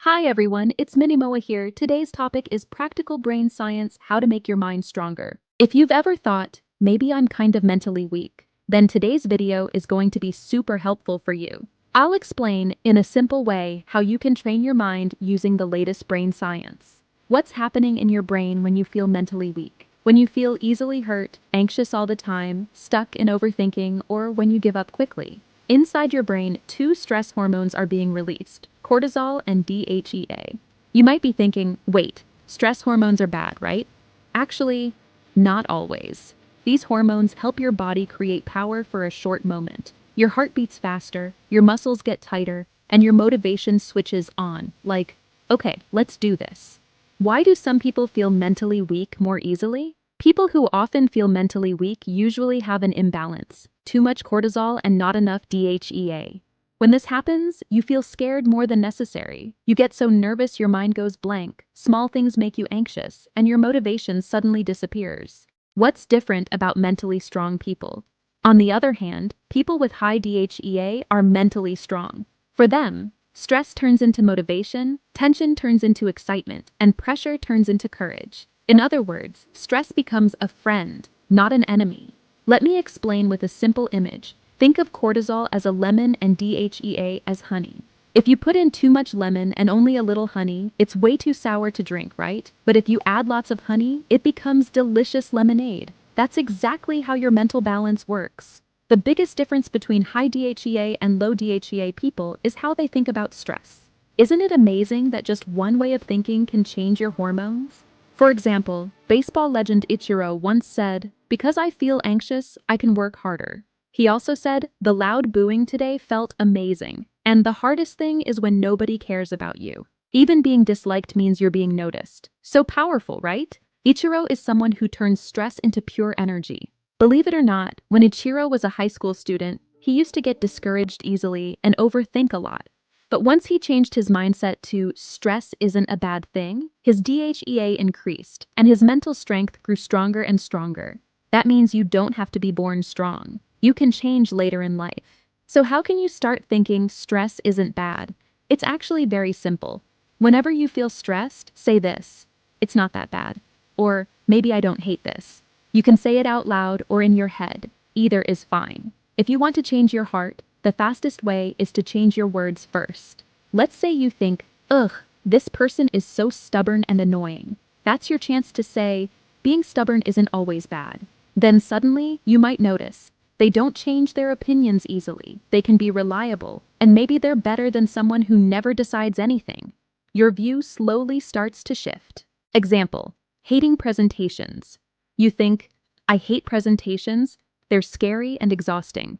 Hi everyone, it's Minimoa here. Today's topic is practical brain science, how to make your mind stronger. If you've ever thought, maybe I'm kind of mentally weak, then today's video is going to be super helpful for you. I'll explain in a simple way how you can train your mind using the latest brain science. What's happening in your brain when you feel mentally weak? When you feel easily hurt, anxious all the time, stuck in overthinking, or when you give up quickly? Inside your brain, two stress hormones are being released, cortisol and DHEA. You might be thinking, wait, stress hormones are bad, right? Actually, not always. These hormones help your body create power for a short moment. Your heart beats faster, your muscles get tighter, and your motivation switches on, like, okay, let's do this. Why do some people feel mentally weak more easily? People who often feel mentally weak usually have an imbalance, too much cortisol and not enough DHEA. When this happens, you feel scared more than necessary. You get so nervous your mind goes blank, small things make you anxious, and your motivation suddenly disappears. What's different about mentally strong people? On the other hand, people with high DHEA are mentally strong. For them, stress turns into motivation, tension turns into excitement, and pressure turns into courage. In other words, stress becomes a friend, not an enemy. Let me explain with a simple image. Think of cortisol as a lemon and DHEA as honey. If you put in too much lemon and only a little honey, it's way too sour to drink, right? But if you add lots of honey, it becomes delicious lemonade. That's exactly how your mental balance works. The biggest difference between high DHEA and low DHEA people is how they think about stress. Isn't it amazing that just one way of thinking can change your hormones? For example, baseball legend Ichiro once said, "Because I feel anxious, I can work harder." He also said, "The loud booing today felt amazing. And the hardest thing is when nobody cares about you. Even being disliked means you're being noticed." So powerful, right? Ichiro is someone who turns stress into pure energy. Believe it or not, when Ichiro was a high school student, he used to get discouraged easily and overthink a lot. But once he changed his mindset to stress isn't a bad thing, his DHEA increased, and his mental strength grew stronger and stronger. That means you don't have to be born strong. You can change later in life. So how can you start thinking stress isn't bad? It's actually very simple. Whenever you feel stressed, say this: "It's not that bad." Or, "Maybe I don't hate this." You can say it out loud or in your head. Either is fine. If you want to change your heart, the fastest way is to change your words first. Let's say you think, "Ugh, this person is so stubborn and annoying." That's your chance to say, "Being stubborn isn't always bad." Then suddenly, you might notice, they don't change their opinions easily. They can be reliable, and maybe they're better than someone who never decides anything. Your view slowly starts to shift. Example, hating presentations. You think, "I hate presentations. They're scary and exhausting."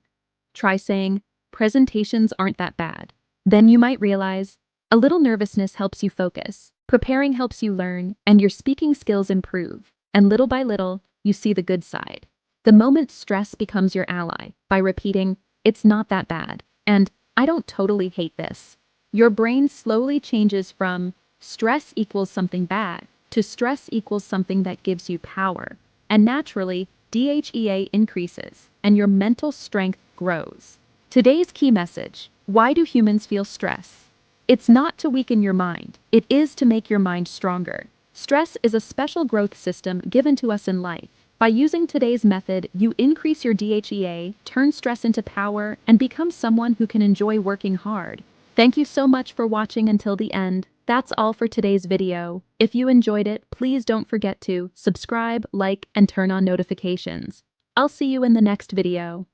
Try saying, "Presentations aren't that bad." Then you might realize, a little nervousness helps you focus, preparing helps you learn, and your speaking skills improve. And little by little, you see the good side. The moment stress becomes your ally by repeating, "It's not that bad," and "I don't totally hate this." Your brain slowly changes from stress equals something bad to stress equals something that gives you power. And naturally, DHEA increases and your mental strength grows. Today's key message: why do humans feel stress? It's not to weaken your mind, it is to make your mind stronger. Stress is a special growth system given to us in life. By using today's method, you increase your DHEA, turn stress into power, and become someone who can enjoy working hard. Thank you so much for watching until the end. That's all for today's video. If you enjoyed it, please don't forget to subscribe, like, and turn on notifications. I'll see you in the next video.